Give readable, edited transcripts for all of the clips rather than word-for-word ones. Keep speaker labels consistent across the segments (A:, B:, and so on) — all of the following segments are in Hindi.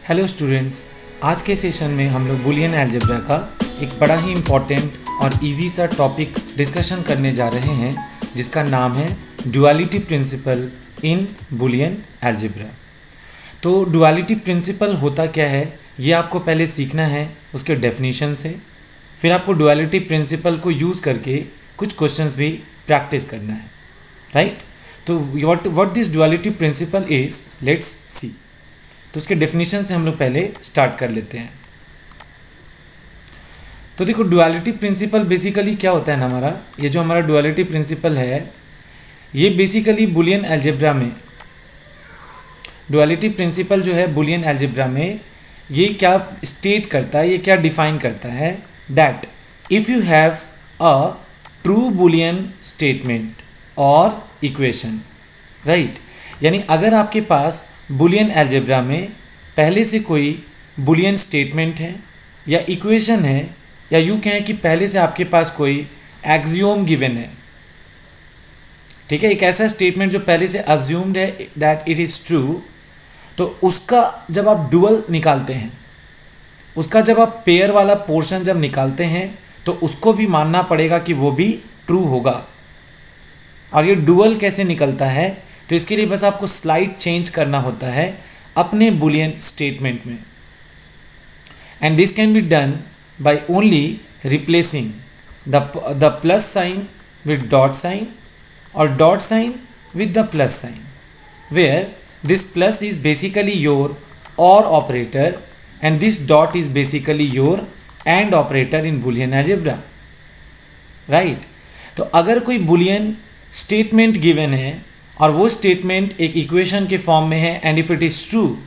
A: हेलो स्टूडेंट्स, आज के सेशन में हम लोग बूलियन अलजेब्रा का एक बड़ा ही इम्पॉर्टेंट और इजी सा टॉपिक डिस्कशन करने जा रहे हैं जिसका नाम है डुअलिटी प्रिंसिपल इन बूलियन अलजेब्रा। तो डुअलिटी प्रिंसिपल होता क्या है ये आपको पहले सीखना है उसके डेफिनेशन से, फिर आपको डुअलिटी प्रिंसिपल को यूज़ करके कुछ क्वेश्चंस भी प्रैक्टिस करना है, राइट। तो what this duality principle is, let's see. तो उसके डेफिनेशन से हम लोग पहले स्टार्ट कर लेते हैं। तो देखो, डुअलिटी प्रिंसिपल बेसिकली क्या होता है ना, हमारा ये जो हमारा डुअलिटी प्रिंसिपल है ये बेसिकली बूलियन अलजेब्रा में, डुअलिटी प्रिंसिपल जो है बूलियन अलजेब्रा में ये क्या स्टेट करता है, ये क्या डिफाइन करता है, that if you have a true Boolean statement और इक्वेशन, राइट। यानी अगर आपके पास बूलियन अलजेब्रा में पहले से कोई बूलियन स्टेटमेंट है या इक्वेशन है, या यूँ कहें कि पहले से आपके पास कोई एक्सियोम गिवन है, ठीक है, एक ऐसा स्टेटमेंट जो पहले से अज्यूम्ड है दैट इट इज़ ट्रू, तो उसका जब आप डुअल निकालते हैं, उसका जब आप पेयर वाला पोर्शन जब निकालते हैं तो उसको भी मानना पड़ेगा कि वो भी ट्रू होगा। और ये डुअल कैसे निकलता है, तो इसके लिए बस आपको स्लाइड चेंज करना होता है अपने बूलियन स्टेटमेंट में, and this can be done by only replacing the plus sign with dot sign और dot sign with the plus sign, where this plus is basically your or operator and this dot is basically your and operator in Boolean algebra, right. तो अगर कोई बूलियन स्टेटमेंट गिवन है और वो स्टेटमेंट एक इक्वेशन के फॉर्म में है, and if it is true,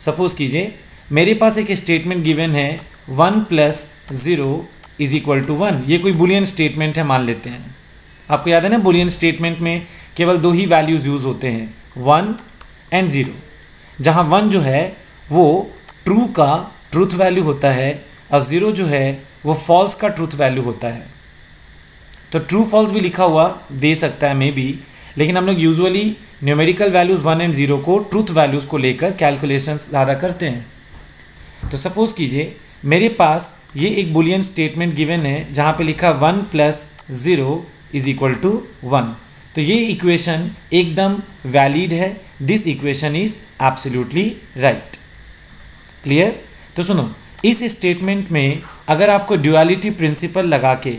A: suppose कीजिए मेरे पास एक स्टेटमेंट गिवन है 1 + 0 = 1, ये कोई बूलियन स्टेटमेंट है मान लेते हैं। आपको याद है ना, बूलियन स्टेटमेंट में केवल दो ही वैल्यूज़ यूज़ होते हैं, 1 और 0, जहाँ 1 जो है वो ट्रू का ट्रूथ वैल्यू होता है और 0 जो है वो फॉल्स का ट्रूथ वैल्यू होता है। तो ट्रू फॉल्स भी लिखा हुआ दे सकता है मे बी, लेकिन हम लोग यूजुअली न्यूमेरिकल वैल्यूज़ 1 और 0 को ट्रूथ वैल्यूज़ को लेकर कैलकुलेशंस ज़्यादा करते हैं। तो सपोज़ कीजिए मेरे पास ये एक बूलियन स्टेटमेंट गिवन है जहाँ पे लिखा 1 + 0 = 1, तो ये इक्वेशन एकदम वैलिड है, this equation is absolutely right. Clear. तो सुनो, इस स्टेटमेंट में अगर आपको ड्युअलिटी प्रिंसिपल लगा के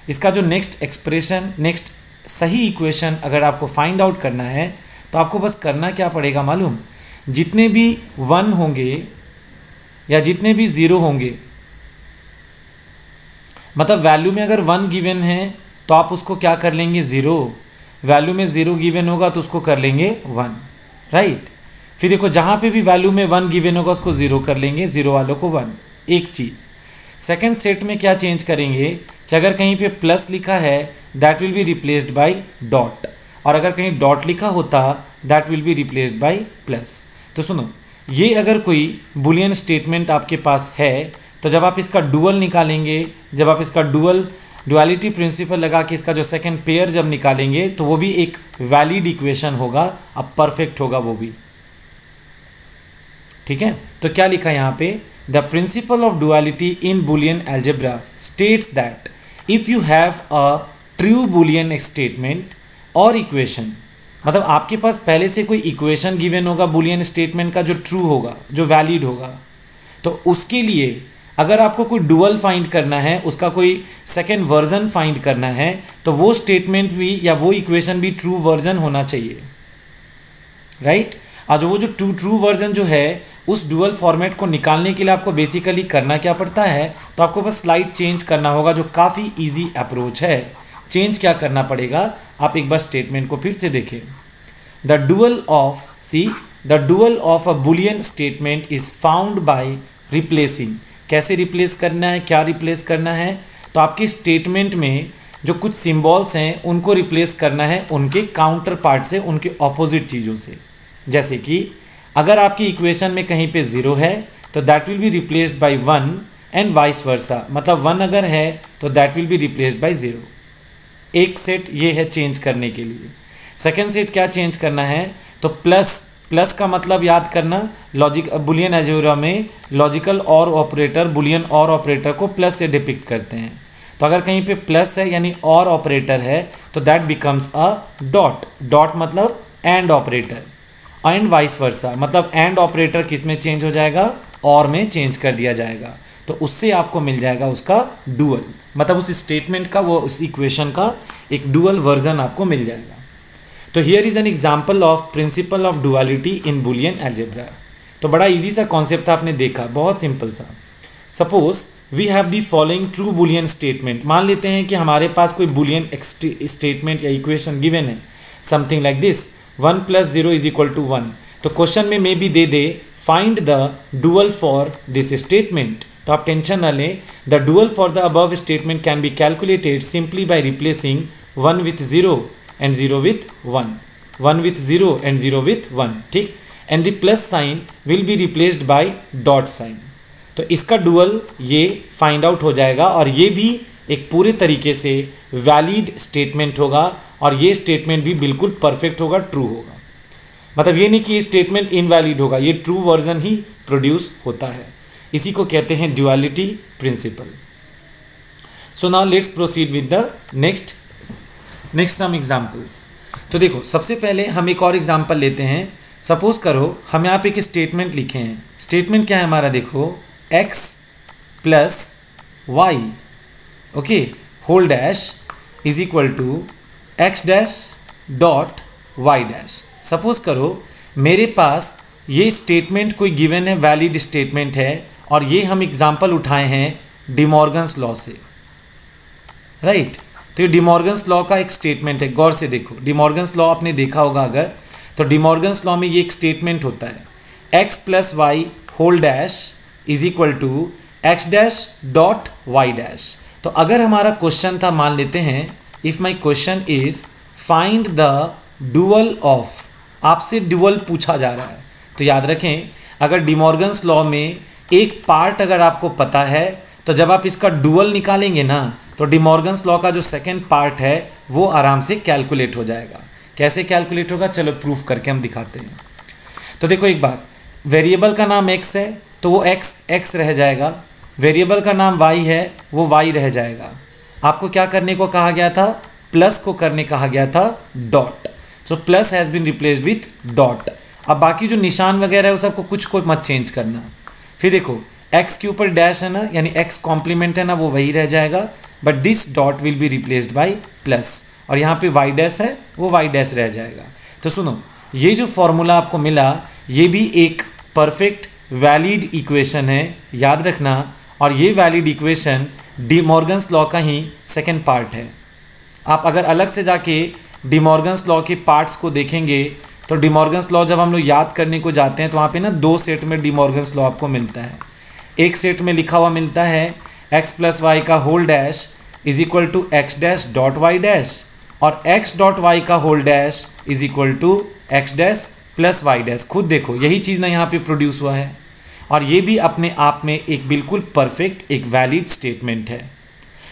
A: इसका जो नेक्स्ट एक्सप्रेशन, नेक्स्ट सही इक्वेशन अगर आपको फाइंड आउट करना है तो आपको बस करना क्या पड़ेगा मालूम, जितने भी 1 होंगे या जितने भी 0 होंगे, मतलब वैल्यू में अगर 1 गिवन है तो आप उसको क्या कर लेंगे 0, वैल्यू में 0 गिवन होगा तो उसको कर लेंगे 1, राइट। फिर देखो जहाँ पे भी वैल्यू में 1 गिवन होगा उसको 0 कर लेंगे, 0 वालों को 1, एक चीज़। सेकेंड सेट में क्या चेंज करेंगे कि अगर कहीं पे प्लस लिखा है that will be replaced by dot, और अगर कहीं डॉट लिखा होता that will be replaced bye plus. तो सुनो, ये अगर कोई बूलियन स्टेटमेंट आपके पास है तो जब आप इसका डुअल निकालेंगे, जब आप इसका डुअलिटी प्रिंसिपल लगा के इसका जो सेकेंड पेयर जब निकालेंगे तो वो भी एक वैलिड इक्वेशन होगा, अब परफेक्ट होगा वो भी, ठीक है। तो क्या लिखा यहाँ पे, the principle of duality in Boolean algebra states that if you have a true Boolean statement और इक्वेशन, मतलब आपके पास पहले से कोई इक्वेशन गिवन होगा बूलियन स्टेटमेंट का जो ट्रू होगा, जो वैलिड होगा, तो उसके लिए अगर आपको कोई डुअल फाइंड करना है, उसका कोई सेकेंड वर्जन फाइंड करना है, तो वो स्टेटमेंट भी या वो इक्वेशन भी ट्रू वर्जन होना चाहिए, राइट। आज वो जो ट्रू वर्जन जो है उस डुअल फॉर्मेट को निकालने के लिए आपको बेसिकली करना क्या पड़ता है, तो आपको बस स्लाइड चेंज करना होगा, जो काफ़ी इजी अप्रोच है। चेंज क्या करना पड़ेगा, आप एक बार स्टेटमेंट को फिर से देखें। The dual of a Boolean statement is found by replacing. कैसे रिप्लेस करना है, क्या रिप्लेस करना है, तो आपके स्टेटमेंट में जो कुछ सिम्बॉल्स हैं उनको रिप्लेस करना है उनके काउंटर पार्ट से, उनके ऑपोजिट चीज़ों से। जैसे कि अगर आपकी इक्वेशन में कहीं पे 0 है तो that will be replaced bye 1 and vice versa, मतलब 1 अगर है तो that will be replaced bye 0। एक सेट ये है चेंज करने के लिए। सेकेंड सेट क्या चेंज करना है, तो प्लस प्लस का मतलब याद करना, लॉजिक बुलियन अलजेब्रा में लॉजिकल और ऑपरेटर, बुलियन और ऑपरेटर को प्लस से डिपिक्ट करते हैं। तो अगर कहीं पे प्लस है यानी और ऑपरेटर है तो that becomes a dot. Dot मतलब and operator, and vice versa, मतलब एंड ऑपरेटर किस में चेंज हो जाएगा, और में चेंज कर दिया जाएगा। तो उससे आपको मिल जाएगा उसका डुअल, मतलब उस स्टेटमेंट का, वो उस इक्वेशन का एक डुअल वर्जन आपको मिल जाएगा। तो here is an example of principle of duality in Boolean algebra. तो बड़ा इजी सा कॉन्सेप्ट था, आपने देखा, बहुत सिंपल सा। Suppose we have the following true Boolean statement. मान लेते हैं कि हमारे पास कोई बुलियन स्टेटमेंट या इक्वेशन गिवन है, समथिंग लाइक दिस, 1 + 0 = 1। तो क्वेश्चन में may be they they find the dual for this statement. तो आप टेंशन ना लें, the dual for the above statement can be calculated simply by replacing 1 with 0 and 0 with 1, 1 with 0 and 0 with 1, ठीक। And the plus sign will be replaced by dot sign. तो इसका डुअल ये फाइंड आउट हो जाएगा, और ये भी एक पूरे तरीके से वैलिड स्टेटमेंट होगा, और ये स्टेटमेंट भी बिल्कुल परफेक्ट होगा, ट्रू होगा। मतलब ये नहीं कि ये स्टेटमेंट इनवैलिड होगा, ये ट्रू वर्जन ही प्रोड्यूस होता है। इसी को कहते हैं duality principle. So now let's proceed with the next some examples. तो देखो, सबसे पहले हम एक और एग्जाम्पल लेते हैं। सपोज करो हम यहाँ पे एक स्टेटमेंट लिखे हैं। स्टेटमेंट क्या है हमारा, देखो, x + y, okay, whole dash is equal to x dash dot y dash. Suppose करो मेरे पास ये स्टेटमेंट कोई गिवन है, वैलिड स्टेटमेंट है, और ये हम एग्जाम्पल उठाए हैं डिमॉर्गन्स लॉ से, राइट। तो ये डिमॉर्गन्स लॉ का एक स्टेटमेंट है। गौर से देखो, डिमॉर्गन्स लॉ आपने देखा होगा अगर, तो डिमॉर्गन्स लॉ में ये एक स्टेटमेंट होता है, x + y whole dash is equal to x dash dot y dash. तो अगर हमारा क्वेश्चन था, मान लेते हैं, if my question is find the dual of, आपसे डुअल पूछा जा रहा है। तो याद रखें, अगर डिमॉर्गन्स लॉ में एक पार्ट अगर आपको पता है, तो जब आप इसका डुअल निकालेंगे ना, तो डिमॉर्गन्स लॉ का जो सेकंड पार्ट है वो आराम से कैलकुलेट हो जाएगा। कैसे कैलकुलेट होगा, चलो प्रूफ करके हम दिखाते हैं। तो देखो एक बात, वेरिएबल का नाम x है तो वो x रह जाएगा, वेरिएबल का नाम y है वो y रह जाएगा। आपको क्या करने को कहा गया था, प्लस को करने कहा गया था dot. So plus has been replaced with dot. अब बाकी जो निशान वगैरह है वो सबको कुछ को मत चेंज करना। फिर देखो x के ऊपर डैश है ना, यानी x कॉम्प्लीमेंट है ना, वो वही रह जाएगा, but this dot will be replaced bye plus, और यहाँ पे y डैश है वो y डैश रह जाएगा। तो सुनो, ये जो फॉर्मूला आपको मिला ये भी एक परफेक्ट वैलिड इक्वेशन है, याद रखना। और ये वैलिड इक्वेशन डिमॉर्गन्स लॉ का ही सेकेंड पार्ट है। आप अगर अलग से जाके डिमॉर्गन्स लॉ के पार्ट्स को देखेंगे तो डिमॉर्गन्स लॉ जब हम लोग याद करने को जाते हैं तो वहाँ पे ना 2 सेट में डिमॉर्गन्स लॉ आपको मिलता है। एक सेट में लिखा हुआ मिलता है x + y का whole dash is equal to x dash dot y dash, और x डॉट y का whole dash is equal to x dash plus y dash. खुद देखो यही चीज़ ना यहाँ पे प्रोड्यूस हुआ है, और ये भी अपने आप में एक बिल्कुल परफेक्ट एक वैलिड स्टेटमेंट है।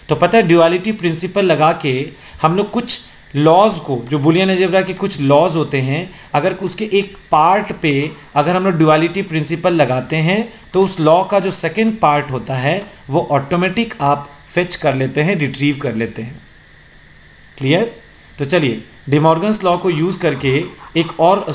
A: तो पता है, ड्युअलिटी प्रिंसिपल लगा के हम लोग कुछ लॉज को, जो बुलियन अलजेब्रा के कुछ लॉज होते हैं, अगर उसके एक पार्ट पे अगर हम लोग ड्युअलिटी प्रिंसिपल लगाते हैं तो उस लॉ का जो सेकंड पार्ट होता है वो ऑटोमेटिक आप फेच कर लेते हैं, रिट्रीव कर लेते हैं। क्लियर? तो चलिए डिमॉर्गन्स लॉ को यूज़ करके एक और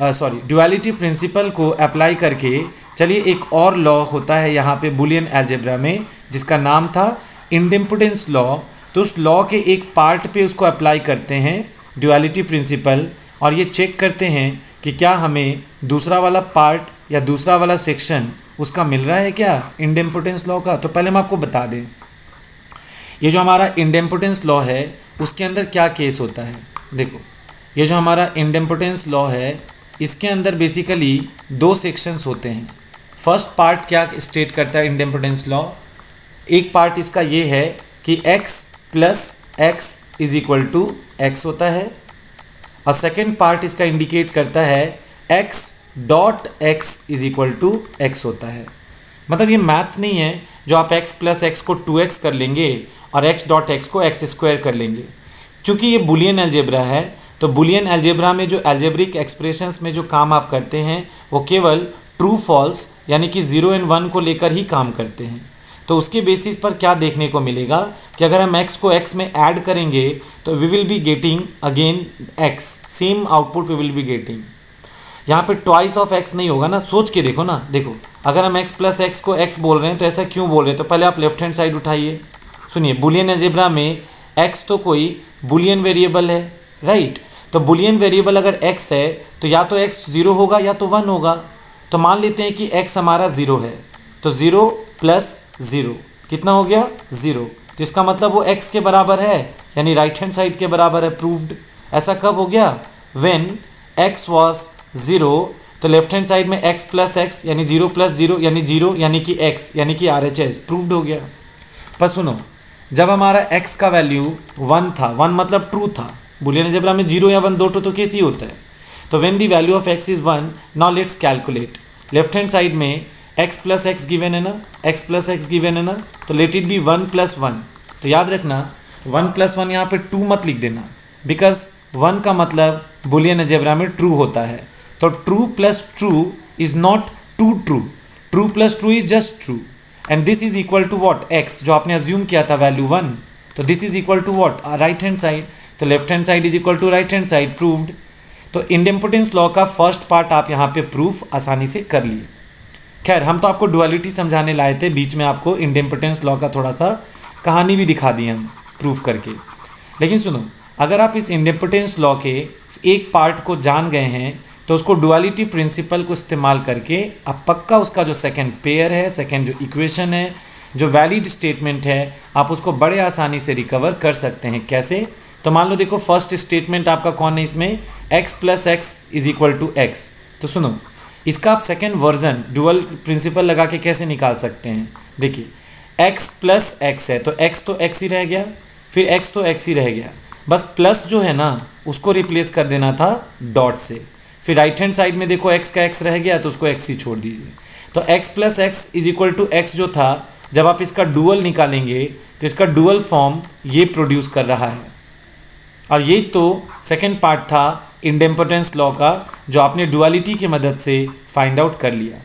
A: ड्युअलिटी प्रिंसिपल को अप्लाई करके, चलिए एक और लॉ होता है यहाँ पे बुलियन अलजेब्रा में जिसका नाम था इंडेम्पोटेंस लॉ। तो उस लॉ के एक पार्ट पे उसको अप्लाई करते हैं ड्युअलिटी प्रिंसिपल, और ये चेक करते हैं कि क्या हमें दूसरा वाला पार्ट या दूसरा वाला सेक्शन उसका मिल रहा है क्या इंडेम्पोटेंस लॉ का। तो पहले हम आपको बता दें, ये जो हमारा इंडेम्पोटेंस लॉ है उसके अंदर क्या केस होता है। देखो ये जो हमारा इंडेम्पोटेंस लॉ है इसके अंदर बेसिकली 2 सेक्शंस होते हैं। फर्स्ट पार्ट क्या स्टेट करता है इंडेम्पोटेंस लॉ, एक पार्ट इसका ये है कि x + x is equal to x होता है, और सेकेंड पार्ट इसका इंडिकेट करता है x dot x is equal to x होता है। मतलब ये मैथ्स नहीं है जो आप x + x को 2x कर लेंगे और x डॉट x को x² कर लेंगे। चूँकि ये बुलियन अलजेब्रा है तो बुलियन अलजेब्रा में जो अलजेब्रिक एक्सप्रेशंस में जो काम आप करते हैं वो केवल ट्रू फॉल्स यानी कि 0 एंड 1 को लेकर ही काम करते हैं। तो उसके बेसिस पर क्या देखने को मिलेगा कि अगर हम x को x में ऐड करेंगे तो we will be getting again x, same output we will be getting. यहाँ पे ट्वाइस ऑफ x नहीं होगा ना, सोच के देखो ना, देखो अगर हम x प्लस x को x बोल रहे हैं तो ऐसा क्यों बोल रहे हैं, तो पहले आप लेफ्ट हैंड साइड उठाइए। सुनिए, बुलियन अलजेब्रा में x तो कोई बुलियन वेरिएबल है, राइट। तो बुलियन वेरिएबल अगर x है तो या तो x 0 होगा या तो 1 होगा। तो मान लेते हैं कि x हमारा 0 है, तो 0 प्लस 0 कितना हो गया 0। तो इसका मतलब वो x के बराबर है, यानी राइट हैंड साइड के बराबर है, प्रूव्ड। ऐसा कब हो गया, व्हेन x वाज 0, तो लेफ्ट हैंड साइड में x प्लस x यानी 0 प्लस 0 यानी 0 यानी कि x यानी कि RHS प्रूव्ड हो गया। पर सुनो, जब हमारा x का वैल्यू 1 था, 1 मतलब ट्रू था, बुलियन अलजेब्रा में 0 या 1 दो तो केस ही होता है। तो when the value of x is 1, now let's calculate. Left hand side में x प्लस एक्स गिवन है ना, x प्लस एक्स गिवन है ना, तो लेट इट बी 1 प्लस 1। तो याद रखना 1 प्लस 1 यहाँ पे 2 मत लिख देना, बिकॉज 1 का मतलब बुलियन अलजेब्रा में ट्रू होता है। तो true plus true is not two true, true plus true is just true, and this is equal to what, x जो आपने अज्यूम किया था वैल्यू 1, तो this is equal to what, right hand side. तो left hand side is equal to right hand side, proved. तो इंडेम्पोटेंस लॉ का फर्स्ट पार्ट आप यहाँ पे प्रूफ आसानी से कर लिए। खैर, हम तो आपको डुअलिटी समझाने लाए थे, बीच में आपको इंडेम्पोटेंस लॉ का थोड़ा सा कहानी भी दिखा दी हम प्रूफ करके। लेकिन सुनो, अगर आप इस इंडेम्पोटेंस लॉ के एक पार्ट को जान गए हैं तो उसको डुअलिटी प्रिंसिपल को इस्तेमाल करके आप पक्का उसका जो सेकंड पेयर है, सेकंड जो इक्वेशन है, जो वैलिड स्टेटमेंट है, आप उसको बड़े आसानी से रिकवर कर सकते हैं। कैसे? तो मान लो देखो, फर्स्ट स्टेटमेंट आपका कौन है इसमें, x plus X is equal to X. तो सुनो, इसका आप सेकेंड वर्जन डुअल प्रिंसिपल लगा के कैसे निकाल सकते हैं। देखिए, x प्लस एक्स है तो x तो x ही रह गया, फिर x तो x ही रह गया, बस प्लस जो है ना उसको रिप्लेस कर देना था डॉट से। फिर राइट हैंड साइड में देखो x का x रह गया तो उसको x ही छोड़ दीजिए। तो x plus X is equal to X जो था, जब आप इसका डुअल निकालेंगे तो इसका डुअल फॉर्म ये प्रोड्यूस कर रहा है। और ये तो सेकेंड पार्ट था इंडेम्पोटेंस लॉ का, जो आपने डुअलिटी की मदद से फाइंड आउट कर लिया।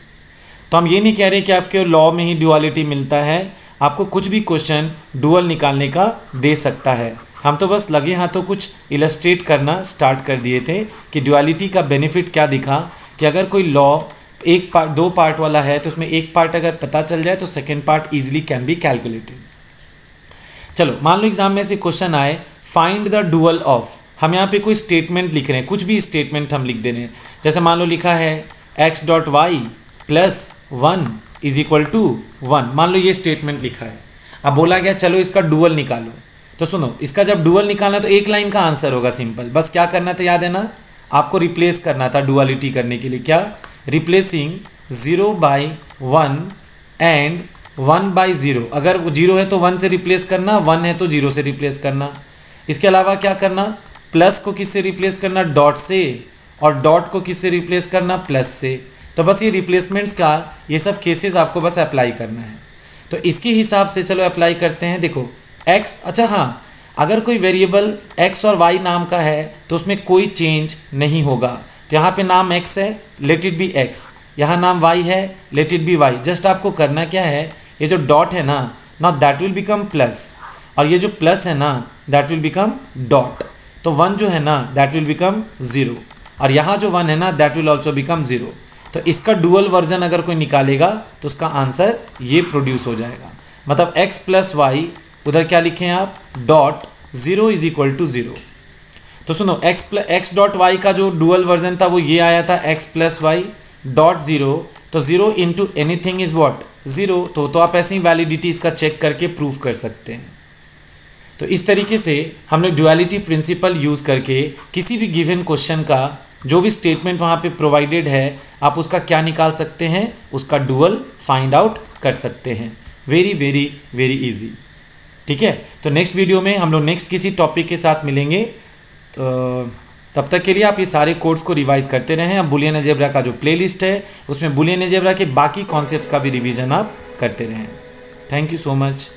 A: तो हम ये नहीं कह रहे कि आपके लॉ में ही डुअलिटी मिलता है, आपको कुछ भी क्वेश्चन डुअल निकालने का दे सकता है। हम तो बस लगे हाथों कुछ इलस्ट्रेट करना स्टार्ट कर दिए थे कि डुअलिटी का बेनिफिट क्या दिखा, कि अगर कोई लॉ एक पार्ट दो पार्ट वाला है तो उसमें एक पार्ट अगर पता चल जाए तो second part easily can be calculated. चलो, मान लो एग्जाम में से क्वेश्चन आए, फाइंड द डुअल ऑफ। हम यहाँ पे कोई स्टेटमेंट लिख रहे हैं, कुछ भी स्टेटमेंट हम लिख दे रहे हैं। जैसे मान लो लिखा है x dot Y plus 1 is equal to 1, मान लो ये स्टेटमेंट लिखा है। अब बोला गया चलो इसका डुअल निकालो। तो सुनो, इसका जब डुअल निकालना तो एक लाइन का आंसर होगा सिंपल, बस क्या करना था याद है ना, आपको रिप्लेस करना था डुअलिटी करने के लिए। क्या? Replacing 0 by 1 and 1 by 0। अगर 0 है तो 1 से रिप्लेस करना, 1 है तो 0 से रिप्लेस करना। इसके अलावा क्या करना, प्लस को किससे रिप्लेस करना, डॉट से, और डॉट को किससे रिप्लेस करना, प्लस से। तो बस ये रिप्लेसमेंट्स का ये सब केसेस आपको बस अप्लाई करना है। तो इसके हिसाब से चलो अप्लाई करते हैं। देखो x, अच्छा हाँ, अगर कोई वेरिएबल x और y नाम का है तो उसमें कोई चेंज नहीं होगा। तो यहाँ पे नाम x है, लेट इट बी x, यहाँ नाम y है, let it be y। Just आपको करना क्या है, ये जो डॉट है ना, now that will become plus, और ये जो प्लस है ना दैट विल बिकम डॉट। तो 1 जो है ना दैट विल बिकम 0, और यहाँ जो 1 है ना दैट विल ऑल्सो बिकम 0। तो इसका डुअल वर्जन अगर कोई निकालेगा तो उसका आंसर ये प्रोड्यूस हो जाएगा। मतलब x प्लस वाई, उधर क्या लिखें आप, डॉट 0 इज इक्वल टू 0। तो सुनो, x डॉट वाई का जो डुअल वर्जन था वो ये आया था, x प्लस वाई डॉट 0। तो 0 इंटू एनीथिंग इज वॉट, 0। तो आप ऐसे ही वैलिडिटी इसका चेक करके प्रूव कर सकते हैं। तो इस तरीके से हम लोग डुअलिटी प्रिंसिपल यूज़ करके किसी भी गिवन क्वेश्चन का जो भी स्टेटमेंट वहाँ पे प्रोवाइडेड है आप उसका क्या निकाल सकते हैं, उसका डुअल फाइंड आउट कर सकते हैं। Very very very easy. ठीक है, तो नेक्स्ट वीडियो में हम लोग नेक्स्ट किसी टॉपिक के साथ मिलेंगे। तो तब तक के लिए आप ये सारे कोड्स को रिवाइज करते रहें। अब बुलियन अलजेब्रा का जो प्लेलिस्ट है उसमें बुलियन अलजेब्रा के बाकी कॉन्सेप्ट्स का भी रिवीजन आप करते रहें। Thank you so much.